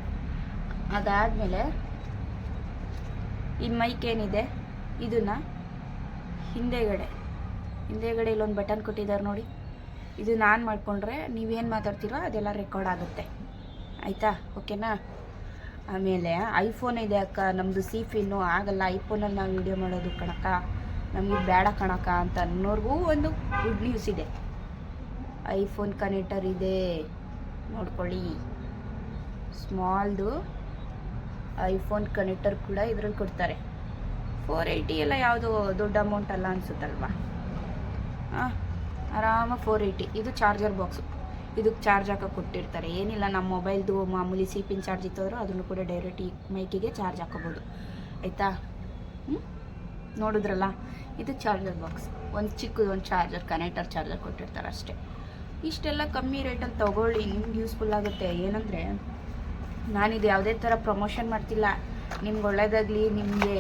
ಅದಾದಮೇಲೆ ಈ ಮೈಕ್ ಏನಿದೆ ಇದನ್ನು ಹಿಂದೆಗಡೆ ಇಲ್ಲೊಂದು ಬಟನ್ ಕೊಟ್ಟಿದ್ದಾರೆ ನೋಡಿ, ಇದು ನಾನು ಮಾಡಿಕೊಂಡ್ರೆ ನೀವೇನು ಮಾತಾಡ್ತೀರೋ ಅದೆಲ್ಲ ರೆಕಾರ್ಡ್ ಆಗುತ್ತೆ ಆಯಿತಾ, ಓಕೆನಾ. ಆಮೇಲೆ ಐಫೋನ್ ಇದೆ ಅಕ್ಕ, ನಮ್ಮದು ಸಿ ಪಿನ್ನು ಆಗಲ್ಲ, ಐಫೋನಲ್ಲಿ ನಾವು ವೀಡಿಯೋ ಮಾಡೋದು ಕಣಕ್ಕ, ನಮಗೆ ಬೇಡ ಕಣಕ್ಕ ಅಂತ ಅನ್ನೋರ್ಗೂ ಒಂದು ಗುಡ್ ನ್ಯೂಸ್ ಇದೆ. ಐಫೋನ್ ಕನೆಕ್ಟರ್ ಇದೆ ನೋಡ್ಕೊಳ್ಳಿ, ಸ್ಮಾಲ್ದು ಐಫೋನ್ ಕನೆಕ್ಟರ್ ಕೂಡ ಇದ್ರಲ್ಲಿ ಕೊಡ್ತಾರೆ. 480 ಎಲ್ಲ ಯಾವುದೋ ದೊಡ್ಡ ಅಮೌಂಟ್ ಅಲ್ಲ ಅನಿಸುತ್ತಲ್ವಾ. ಆರಾಮಾಗಿ 480. ಇದು ಚಾರ್ಜರ್ ಬಾಕ್ಸು, ಇದಕ್ಕೆ ಚಾರ್ಜ್ ಹಾಕೋ ಕೊಟ್ಟಿರ್ತಾರೆ. ಏನಿಲ್ಲ, ನಮ್ಮ ಮೊಬೈಲ್ದು ಮಾಮೂಲಿ ಸಿ ಪಿನ್ ಚಾರ್ಜ್ ಇತ್ತಂದ್ರೂ ಅದನ್ನು ಕೂಡ ಡೈರೆಕ್ಟ್ ಈ ಮೈಕಿಗೆ ಚಾರ್ಜ್ ಹಾಕೋಬೋದು ಆಯಿತಾ. ನೋಡಿದ್ರಲ್ಲ, ಇದು ಚಾರ್ಜರ್ ಬಾಕ್ಸ್, ಒಂದು ಚಿಕ್ಕದು ಒಂದು ಕನೆಕ್ಟರ್ ಚಾರ್ಜರ್ ಕೊಟ್ಟಿರ್ತಾರೆ ಅಷ್ಟೇ. ಇಷ್ಟೆಲ್ಲ ಕಮ್ಮಿ ರೇಟಲ್ಲಿ ತೊಗೊಳ್ಳಿ, ನಿಮ್ಗೆ ಯೂಸ್ಫುಲ್ ಆಗುತ್ತೆ. ಏನಂದರೆ ನಾನಿದು ಯಾವುದೇ ಥರ ಪ್ರಮೋಷನ್ ಮಾಡ್ತಿಲ್ಲ, ನಿಮ್ಗೆ ಒಳ್ಳೇದಾಗಲಿ, ನಿಮಗೆ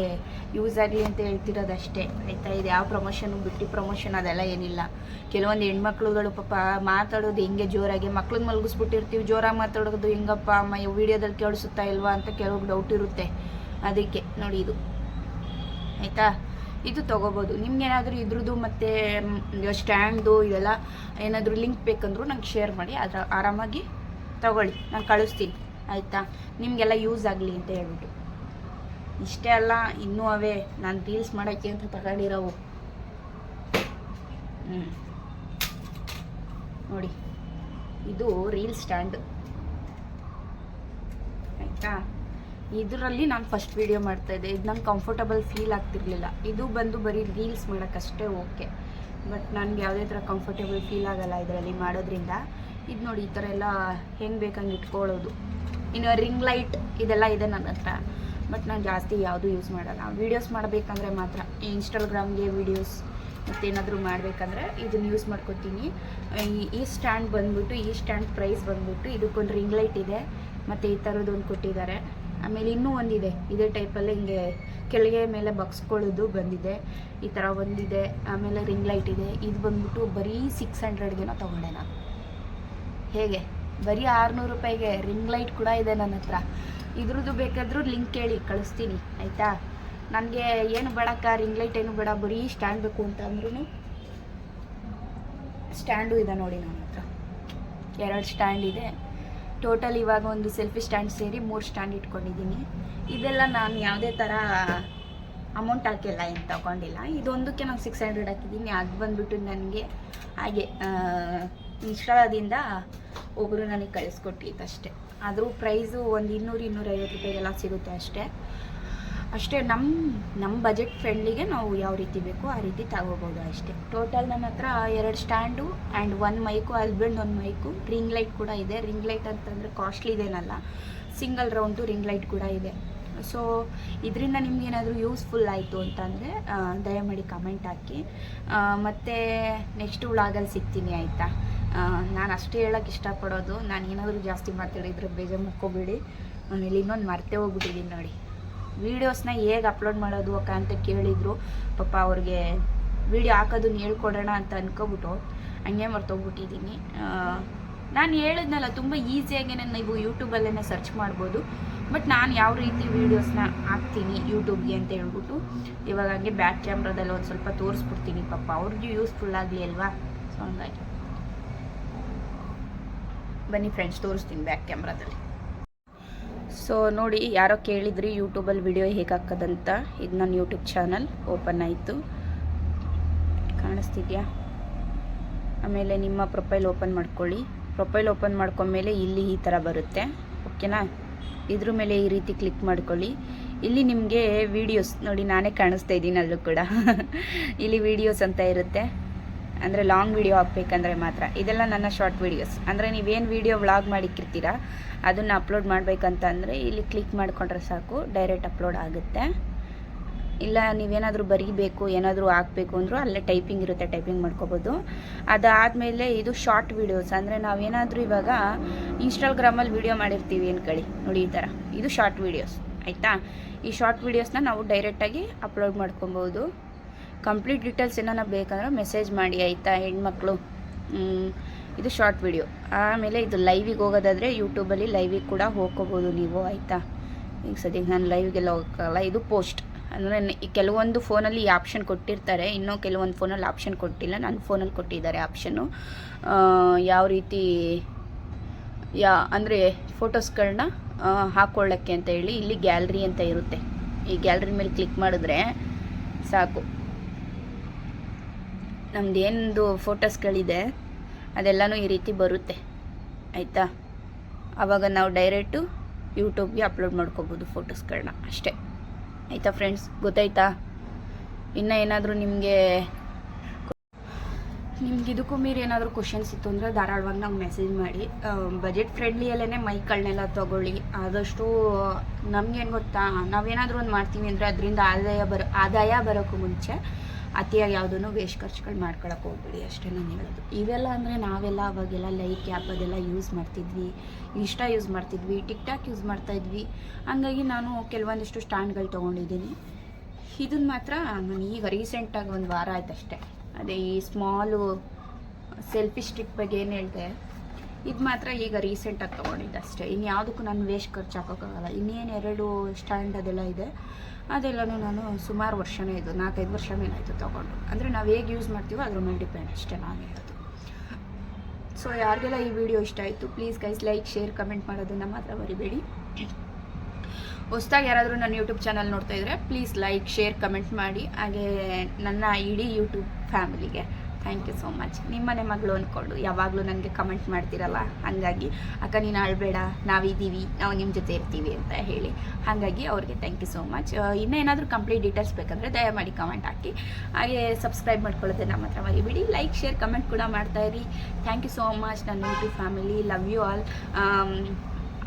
ಯೂಸ್ ಆಗಲಿ ಅಂತ ಹೇಳ್ತಿರೋದಷ್ಟೇ ಆಯಿತಾ. ಇದು ಯಾವ ಪ್ರಮೋಷನು ಬಿಟ್ಟು ಪ್ರಮೋಷನ್ ಅದೆಲ್ಲ ಏನಿಲ್ಲ. ಕೆಲವೊಂದು ಹೆಣ್ಮಕ್ಳುಗಳು ಪಾಪ ಮಾತಾಡೋದು ಹೆಂಗೆ ಜೋರಾಗಿ, ಮಕ್ಳನ್ನ ಮಲಗಿಸ್ಬಿಟ್ಟಿರ್ತೀವಿ, ಜೋರಾಗಿ ಮಾತಾಡೋದು ಹೆಂಗಪ್ಪ ಅಮ್ಮ ವೀಡಿಯೋದಲ್ಲಿ ಕೇಳಿಸುತ್ತಾ ಇಲ್ವಾ ಅಂತ ಕೆಲವು ಡೌಟ್ ಇರುತ್ತೆ. ಅದಕ್ಕೆ ನೋಡಿ ಇದು ಆಯಿತಾ, ಇದು ತೊಗೋಬೋದು. ನಿಮ್ಗೇನಾದರೂ ಇದ್ರದ್ದು ಮತ್ತು ಸ್ಟ್ಯಾಂಡು ಇದೆಲ್ಲ ಏನಾದರೂ ಲಿಂಕ್ ಬೇಕಂದ್ರೂ ನಂಗೆ ಶೇರ್ ಮಾಡಿ, ಅದರ ಆರಾಮಾಗಿ ತೊಗೊಳ್ಳಿ, ನಾನು ಕಳಿಸ್ತೀನಿ ಆಯಿತಾ. ನಿಮಗೆಲ್ಲ ಯೂಸ್ ಆಗಲಿ ಅಂತ ಹೇಳ್ಬಿಟ್ಟು. ಇಷ್ಟೇ ಅಲ್ಲ, ಇನ್ನೂ ಅವೇ ನಾನು ರೀಲ್ಸ್ ಮಾಡೋಕ್ಕೆ ಅಂತ ತಗೊಂಡಿರೋವು. ನೋಡಿ ಇದು ರೀಲ್ ಸ್ಟ್ಯಾಂಡ್ ಆಯಿತಾ. ಇದರಲ್ಲಿ ನಾನು ಫಸ್ಟ್ ವೀಡಿಯೋ ಮಾಡ್ತಾಯಿದ್ದೆ. ಇದು ನಂಗೆ ಕಂಫರ್ಟಬಲ್ ಫೀಲ್ ಆಗ್ತಿರ್ಲಿಲ್ಲ. ಇದು ಬಂದು ಬರೀ ರೀಲ್ಸ್ ಮಾಡೋಕ್ಕಷ್ಟೇ ಓಕೆ, ಬಟ್ ನನಗೆ ಯಾವುದೇ ಥರ ಕಂಫರ್ಟೇಬಲ್ ಫೀಲ್ ಆಗಲ್ಲ ಇದರಲ್ಲಿ ಮಾಡೋದ್ರಿಂದ. ಇದು ನೋಡಿ ಈ ಥರ ಎಲ್ಲ ಹೆಂಗೆ ಬೇಕಂಗೆ ಇಟ್ಕೊಳ್ಳೋದು. ಇನ್ನು ರಿಂಗ್ ಲೈಟ್ ಇದೆಲ್ಲ ಇದೆ ನನ್ನ ಹತ್ರ, ಬಟ್ ನಾನು ಜಾಸ್ತಿ ಯಾವುದೂ ಯೂಸ್ ಮಾಡಲ್ಲ. ವೀಡಿಯೋಸ್ ಮಾಡಬೇಕಂದ್ರೆ ಮಾತ್ರ, ಇನ್ಸ್ಟಾಗ್ರಾಮ್ಗೆ ವೀಡಿಯೋಸ್ ಮತ್ತೇನಾದರೂ ಮಾಡಬೇಕಂದ್ರೆ ಇದನ್ನು ಯೂಸ್ ಮಾಡ್ಕೊತೀನಿ. ಈ ಸ್ಟ್ಯಾಂಡ್ ಬಂದ್ಬಿಟ್ಟು, ಈ ಸ್ಟ್ಯಾಂಡ್ ಪ್ರೈಸ್ ಬಂದ್ಬಿಟ್ಟು ಇದಕ್ಕೊಂದು ರಿಂಗ್ ಲೈಟ್ ಇದೆ, ಮತ್ತು ಈ ಥರದ್ದೊಂದು ಕೊಟ್ಟಿದ್ದಾರೆ. ಆಮೇಲೆ ಇನ್ನೂ ಒಂದಿದೆ ಇದೇ ಟೈಪಲ್ಲಿ ಹಿಂಗೆ ಕೆಳಗೆ ಮೇಲೆ ಬಗ್ಸ್ಕೊಳ್ಳೋದು ಬಂದಿದೆ, ಈ ಥರ ಒಂದಿದೆ. ಆಮೇಲೆ ರಿಂಗ್ ಲೈಟ್ ಇದೆ. ಇದು ಬಂದ್ಬಿಟ್ಟು ಬರೀ 600ಗೇನೋ ತೊಗೊಂಡೆ ನಾನು. ಹೇಗೆ ಬರೀ 600 ರೂಪಾಯಿಗೆ ರಿಂಗ್ ಲೈಟ್ ಕೂಡ ಇದೆ ನನ್ನ ಹತ್ರ. ಇದ್ರದ್ದು ಬೇಕಾದರೂ ಲಿಂಕ್ ಕೇಳಿ ಕಳಿಸ್ತೀನಿ ಆಯಿತಾ. ನನಗೆ ಏನು ಬೇಡಕ್ಕ, ರಿಂಗ್ ಲೈಟ್ ಏನು ಬೇಡ, ಬರೀ ಸ್ಟ್ಯಾಂಡ್ ಬೇಕು ಅಂತ ಅಂದ್ರೂ ಸ್ಟ್ಯಾಂಡು ಇದೆ ನೋಡಿ ನನ್ನ ಹತ್ರ. 2 ಸ್ಟ್ಯಾಂಡ್ ಇದೆ ಟೋಟಲ್. ಇವಾಗ ಒಂದು ಸೆಲ್ಫಿ ಸ್ಟ್ಯಾಂಡ್ ಸೇರಿ 3 ಸ್ಟ್ಯಾಂಡ್ ಇಟ್ಕೊಂಡಿದ್ದೀನಿ. ಇದೆಲ್ಲ ನಾನು ಯಾವುದೇ ಥರ ಅಮೌಂಟ್ ಹಾಕಿಲ್ಲ, ಏನು ತಗೊಂಡಿಲ್ಲ. ಇದೊಂದಕ್ಕೆ ನಾನು 600 ಹಾಕಿದ್ದೀನಿ. ಅದು ಬಂದುಬಿಟ್ಟು ನನಗೆ ಹಾಗೆ ಇನ್ಸ್ಟಾದಿಂದ ಒಬ್ಬರು ನನಗೆ ಕಳಿಸ್ಕೊಟ್ಟಿದ್ದಷ್ಟೇ. ಆದರೂ ಪ್ರೈಸು ಒಂದು 200-250 ರೂಪಾಯಿಗೆಲ್ಲ ಸಿಗುತ್ತೆ ಅಷ್ಟೇ. ನಮ್ಮ ಬಜೆಟ್ ಫ್ರೆಂಡ್ಲಿಗೆ ನಾವು ಯಾವ ರೀತಿ ಬೇಕೋ ಆ ರೀತಿ ತಗೋಬೋದು ಅಷ್ಟೇ. ಟೋಟಲ್ ನನ್ನ ಹತ್ರ 2 stand and 1 mic, husband 1 mic, ring light ಕೂಡ ಇದೆ. ರಿಂಗ್ ಲೈಟ್ ಅಂತಂದರೆ ಕಾಸ್ಟ್ಲಿ ಇದೇನಲ್ಲ, ಸಿಂಗಲ್ ರೌಂಡು ರಿಂಗ್ ಲೈಟ್ ಕೂಡ ಇದೆ. ಸೊ ಇದರಿಂದ ನಿಮ್ಗೇನಾದರೂ ಯೂಸ್ಫುಲ್ ಆಯಿತು ಅಂತಂದರೆ ದಯಮಾಡಿ ಕಮೆಂಟ್ ಹಾಕಿ. ಮತ್ತು ನೆಕ್ಸ್ಟ್ ವ್ಲಾಗಲ್ಲಿ ಸಿಗ್ತೀನಿ ಆಯಿತಾ. ನಾನು ಅಷ್ಟೇ ಹೇಳೋಕ್ಕೆ ಇಷ್ಟಪಡೋದು. ನಾನು ಏನಾದರೂ ಜಾಸ್ತಿ ಮಾತಾಡಿದರೆ ಬೇಜಾರು ಮಾಡ್ಕೋಬೇಡಿ. ಆಮೇಲೆ ಇನ್ನೊಂದು ಮರ್ತೇ ಹೋಗ್ಬಿಟ್ಟಿದ್ದೀನಿ ನೋಡಿ, ವೀಡಿಯೋಸ್ನ ಹೇಗೆ ಅಪ್ಲೋಡ್ ಮಾಡೋದು ಅಕ್ಕ ಅಂತ ಕೇಳಿದರು. ಪಾಪ ಅವ್ರಿಗೆ ವೀಡಿಯೋ ಹಾಕೋದನ್ನ ಹೇಳ್ಕೊಡೋಣ ಅಂತ ಅಂದ್ಕೊಬಿಟ್ಟು ಹಂಗೆ ಮರ್ತೋಗ್ಬಿಟ್ಟಿದ್ದೀನಿ. ನಾನು ಹೇಳಿದ್ನಲ್ಲ, ತುಂಬ ಈಸಿಯಾಗಿ ನೀವು ಯೂಟ್ಯೂಬಲ್ಲೇ ಸರ್ಚ್ ಮಾಡ್ಬೋದು. ಬಟ್ ನಾನು ಯಾವ ರೀತಿ ವೀಡಿಯೋಸ್ನ ಹಾಕ್ತೀನಿ ಯೂಟ್ಯೂಬ್ಗೆ ಅಂತ ಹೇಳ್ಬಿಟ್ಟು ಇವಾಗ ಹಂಗೆ ಬ್ಯಾಕ್ ಕ್ಯಾಮ್ರಾದಲ್ಲಿ ಒಂದು ಸ್ವಲ್ಪ ತೋರಿಸ್ಬಿಡ್ತೀನಿ, ಪಾಪ ಅವ್ರಿಗೂ ಯೂಸ್ಫುಲ್ ಆಗಲಿ ಅಲ್ವಾ. ಸೊ ಹಂಗಾಗಿ ಬನ್ನಿ ಫ್ರೆಂಡ್ಸ್, ತೋರಿಸ್ತೀನಿ ಬ್ಯಾಕ್ ಕ್ಯಾಮ್ರಾದಲ್ಲಿ. ಸೊ ನೋಡಿ, ಯಾರೋ ಕೇಳಿದ್ರಿ ಯೂಟ್ಯೂಬಲ್ಲಿ ವಿಡಿಯೋ ಹೇಗೆ ಹಾಕೋದಂತ. ಇದು ನನ್ನ ಯೂಟ್ಯೂಬ್ ಚಾನಲ್ ಓಪನ್ ಆಯಿತು, ಕಾಣಿಸ್ತಿದ್ಯಾ. ಆಮೇಲೆ ನಿಮ್ಮ ಪ್ರೊಫೈಲ್ ಓಪನ್ ಮಾಡ್ಕೊಳ್ಳಿ. ಪ್ರೊಫೈಲ್ ಓಪನ್ ಮಾಡ್ಕೊಂಡ್ಮೇಲೆ ಇಲ್ಲಿ ಈ ಥರ ಬರುತ್ತೆ, ಓಕೆನಾ. ಇದ್ರ ಮೇಲೆ ಈ ರೀತಿ ಕ್ಲಿಕ್ ಮಾಡ್ಕೊಳ್ಳಿ. ಇಲ್ಲಿ ನಿಮಗೆ ವೀಡಿಯೋಸ್ ನೋಡಿ, ನಾನೇ ಕಾಣಿಸ್ತಾ ಇದ್ದೀನಿ ಅಲ್ಲೂ ಕೂಡ ಇಲ್ಲಿ ವೀಡಿಯೋಸ್ ಅಂತ ಇರುತ್ತೆ. ಅಂದರೆ ಲಾಂಗ್ ವೀಡಿಯೋ ಹಾಕ್ಬೇಕಂದ್ರೆ ಮಾತ್ರ. ಇದೆಲ್ಲ ನನ್ನ ಶಾರ್ಟ್ ವೀಡಿಯೋಸ್. ಅಂದರೆ ನೀವೇನು ವೀಡಿಯೋ ವ್ಲಾಗ್ ಮಾಡಿಕ್ಕಿರ್ತೀರ ಅದನ್ನು ಅಪ್ಲೋಡ್ ಮಾಡಬೇಕಂತ ಅಂದರೆ ಇಲ್ಲಿ ಕ್ಲಿಕ್ ಮಾಡಿಕೊಂಡ್ರೆ ಸಾಕು, ಡೈರೆಕ್ಟ್ ಅಪ್ಲೋಡ್ ಆಗುತ್ತೆ. ಇಲ್ಲ ನೀವೇನಾದರೂ ಬರೀಬೇಕು, ಏನಾದರೂ ಹಾಕಬೇಕು ಅಂದರೂ ಅಲ್ಲೇ ಟೈಪಿಂಗ್ ಇರುತ್ತೆ, ಟೈಪಿಂಗ್ ಮಾಡ್ಕೋಬೋದು. ಅದಾದಮೇಲೆ ಇದು ಶಾರ್ಟ್ ವೀಡಿಯೋಸ್. ಅಂದರೆ ನಾವೇನಾದರೂ ಇವಾಗ ಇನ್ಸ್ಟಾಗ್ರಾಮಲ್ಲಿ ವೀಡಿಯೋ ಮಾಡಿರ್ತೀವಿ ಅನ್ಕೊಳ್ಳಿ, ನೋಡಿ ಈ ಥರ, ಇದು ಶಾರ್ಟ್ ವೀಡಿಯೋಸ್ ಆಯಿತಾ. ಈ ಶಾರ್ಟ್ ವೀಡಿಯೋಸ್ನ ನಾವು ಡೈರೆಕ್ಟಾಗಿ ಅಪ್ಲೋಡ್ ಮಾಡ್ಕೊಬೋದು. ಕಂಪ್ಲೀಟ್ ಡೀಟೇಲ್ಸ್ ಏನಾರ ಬೇಕಂದ್ರೆ ಮೆಸೇಜ್ ಮಾಡಿ ಆಯಿತಾ ಹೆಣ್ಮಕ್ಳು. ಇದು ಶಾರ್ಟ್ ವಿಡಿಯೋ. ಆಮೇಲೆ ಇದು ಲೈವಿಗೆ ಹೋಗೋದಾದರೆ ಯೂಟ್ಯೂಬಲ್ಲಿ ಲೈವಿಗೆ ಕೂಡ ಹೋಗ್ಕೋಬೋದು ನೀವು ಆಯಿತಾ. ಈಗ ಸದ್ಯಕ್ಕೆ ನಾನು ಲೈವ್ಗೆಲ್ಲ ಹೋಗೋಕ್ಕಲ್ಲ. ಇದು ಪೋಸ್ಟ್ ಅಂದರೆ ಕೆಲವೊಂದು ಫೋನಲ್ಲಿ ಈ ಆಪ್ಷನ್ ಕೊಟ್ಟಿರ್ತಾರೆ, ಇನ್ನೂ ಕೆಲವೊಂದು ಫೋನಲ್ಲಿ ಆಪ್ಷನ್ ಕೊಟ್ಟಿಲ್ಲ. ನನ್ನ ಫೋನಲ್ಲಿ ಕೊಟ್ಟಿದ್ದಾರೆ ಆಪ್ಷನ್ನು. ಯಾವ ರೀತಿ ಅಂದರೆ ಫೋಟೋಸ್ಗಳನ್ನ ಹಾಕ್ಕೊಳ್ಳೋಕ್ಕೆ ಅಂತ ಹೇಳಿ ಇಲ್ಲಿ ಗ್ಯಾಲರಿ ಅಂತ ಇರುತ್ತೆ. ಈ ಗ್ಯಾಲರಿ ಮೇಲೆ ಕ್ಲಿಕ್ ಮಾಡಿದ್ರೆ ಸಾಕು, ನಮ್ದು ಏನದು ಫೋಟೋಸ್ಗಳಿದೆ ಅದೆಲ್ಲನೂ ಈ ರೀತಿ ಬರುತ್ತೆ ಆಯಿತಾ. ಆವಾಗ ನಾವು ಡೈರೆಕ್ಟು ಯೂಟ್ಯೂಬ್ಗೆ ಅಪ್ಲೋಡ್ ಮಾಡ್ಕೋಬೋದು ಫೋಟೋಸ್ಗಳನ್ನ ಅಷ್ಟೇ ಆಯಿತಾ ಫ್ರೆಂಡ್ಸ್. ಗೊತ್ತಾಯ್ತಾ? ಇನ್ನು ಏನಾದರೂ ನಿಮಗೆ ಇದಕ್ಕೂ ಮೀರಿ ಏನಾದರೂ ಕ್ವಶನ್ಸ್ ಇತ್ತು ಅಂದರೆ ಧಾರಾಳವಾಗಿ ನಂಗೆ ಮೆಸೇಜ್ ಮಾಡಿ. ಬಜೆಟ್ ಫ್ರೆಂಡ್ಲಿಯಲ್ಲೇ ಮೈಕ್ಗಳನ್ನೆಲ್ಲ ತೊಗೊಳ್ಳಿ ಆದಷ್ಟು. ನಮಗೇನು ಗೊತ್ತಾ, ನಾವೇನಾದರೂ ಒಂದು ಮಾಡ್ತೀವಿ ಅಂದರೆ ಅದರಿಂದ ಆದಾಯ ಬರೋಕ್ಕೂ ಮುಂಚೆ ಅತಿಯಾಗಿ ಯಾವುದೂ ವೇಸ್ಟ್ ಖರ್ಚುಗಳು ಮಾಡ್ಕೊಳಕ್ಕೆ ಹೋಗ್ಬೇಡಿ ಅಷ್ಟೇ ನಾನು ಹೇಳೋದು. ಇವೆಲ್ಲ ಅಂದರೆ ನಾವೆಲ್ಲ ಅವಾಗೆಲ್ಲ ಲೈಕ್ ಆ್ಯಪ್ ಅದೆಲ್ಲ ಯೂಸ್ ಮಾಡ್ತಿದ್ವಿ, ಇನ್ಸ್ಟಾ ಯೂಸ್ ಮಾಡ್ತಿದ್ವಿ, ಟಿಕ್ಟಾಕ್ ಯೂಸ್ ಮಾಡ್ತಾಯಿದ್ವಿ. ಹಂಗಾಗಿ ನಾನು ಕೆಲವೊಂದಿಷ್ಟು ಸ್ಟ್ಯಾಂಡ್ಗಳು ತೊಗೊಂಡಿದ್ದೀನಿ. ಇದನ್ನು ಮಾತ್ರ ನಾನು ಈಗ ರೀಸೆಂಟಾಗಿ ಒಂದು ವಾರ ಆಯ್ತು ಅಷ್ಟೇ. ಅದೇ ಈ ಸ್ಮಾಲು ಸೆಲ್ಫಿ ಸ್ಟಿಕ್ ಬಗ್ಗೆ ಏನು ಹೇಳಿದೆ, ಇದು ಮಾತ್ರ ಈಗ ರೀಸೆಂಟಾಗಿ ತೊಗೊಂಡಿದ್ದೆ ಅಷ್ಟೇ. ಇನ್ನು ಯಾವುದಕ್ಕೂ ನಾನು ವೇಸ್ಟ್ ಖರ್ಚು ಹಾಕೋಕ್ಕಾಗಲ್ಲ. ಇನ್ನೇನು 2 ಸ್ಟ್ಯಾಂಡ್ ಅದೆಲ್ಲ ಇದೆ, ಅದೆಲ್ಲನೂ ನಾನು ಸುಮಾರು ವರ್ಷನೇ ಇದು 4-5 ವರ್ಷ ಮೇಲಾಯಿತು ತೊಗೊಂಡು. ಅಂದರೆ ನಾವು ಹೇಗೆ ಯೂಸ್ ಮಾಡ್ತೀವೋ ಅದ್ರ ಮೇಲೆ ಡಿಪೆಂಡ್ ಅಷ್ಟೇ ನಾನು ಹೇಳೋದು. ಸೊ ಯಾರಿಗೆಲ್ಲ ಈ ವಿಡಿಯೋ ಇಷ್ಟ ಆಯಿತು please guys like share comment ಮಾಡೋದನ್ನು ಮಾತ್ರ ಮರಿಬೇಡಿ. ಹೊಸ್ದಾಗಿ ಯಾರಾದರೂ ನನ್ನ ಯೂಟ್ಯೂಬ್ ಚಾನಲ್ ನೋಡ್ತಾ ಇದ್ದರೆ ಪ್ಲೀಸ್ ಲೈಕ್ ಶೇರ್ ಕಮೆಂಟ್ ಮಾಡಿ. ಹಾಗೆ ನನ್ನ ಇಡೀ ಯೂಟ್ಯೂಬ್ ಫ್ಯಾಮಿಲಿಗೆ ಥ್ಯಾಂಕ್ ಯು ಸೋ ಮಚ್. ನಿಮ್ಮನೆ ಮಗಳು ಅಂದ್ಕೊಂಡು ಯಾವಾಗಲೂ ನನಗೆ ಕಮೆಂಟ್ ಮಾಡ್ತೀರಲ್ಲ, ಹಾಗಾಗಿ ಅಕ್ಕ ನೀನು ಅಳಬೇಡ, ನಾವಿದ್ದೀವಿ, ನಾವು ನಿಮ್ಮ ಜೊತೆ ಇರ್ತೀವಿ ಅಂತ ಹೇಳಿ, ಹಾಗಾಗಿ ಅವ್ರಿಗೆ ಥ್ಯಾಂಕ್ ಯು ಸೋ ಮಚ್. ಇನ್ನೇನಾದರೂ ಕಂಪ್ಲೀಟ್ ಡೀಟೇಲ್ಸ್ ಬೇಕಂದರೆ ದಯಮಾಡಿ ಕಮೆಂಟ್ ಹಾಕಿ. ಹಾಗೆ ಸಬ್ಸ್ಕ್ರೈಬ್ ಮಾಡ್ಕೊಳ್ಳೋದೇ ನಮ್ಮ ಹತ್ರ ಮರಿಬೇಡಿ. ಲೈಕ್ ಶೇರ್ ಕಮೆಂಟ್ ಕೂಡ ಮಾಡ್ತಾಯಿರಿ. ಥ್ಯಾಂಕ್ ಯು ಸೋ ಮಚ್ ನನ್ನ YouTube family, love you all.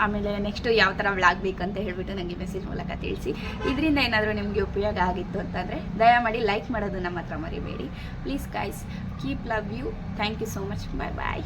ಆಮೇಲೆ ನೆಕ್ಸ್ಟು ಯಾವ ಥರ ವ್ಲಾಗ್ ಬೇಕಂತ ಹೇಳಿಬಿಟ್ಟು ನನಗೆ ಮೆಸೇಜ್ ಮೂಲಕ ತಿಳಿಸಿ. ಇದರಿಂದ ಏನಾದರೂ ನಿಮಗೆ ಉಪಯೋಗ ಆಗಿತ್ತು ಅಂತಂದರೆ ದಯಮಾಡಿ ಲೈಕ್ ಮಾಡೋದು ನಮ್ಮ ಹತ್ರ ಮರಿಬೇಡಿ. Please guys keep love you. Thank you so much. Bye bye.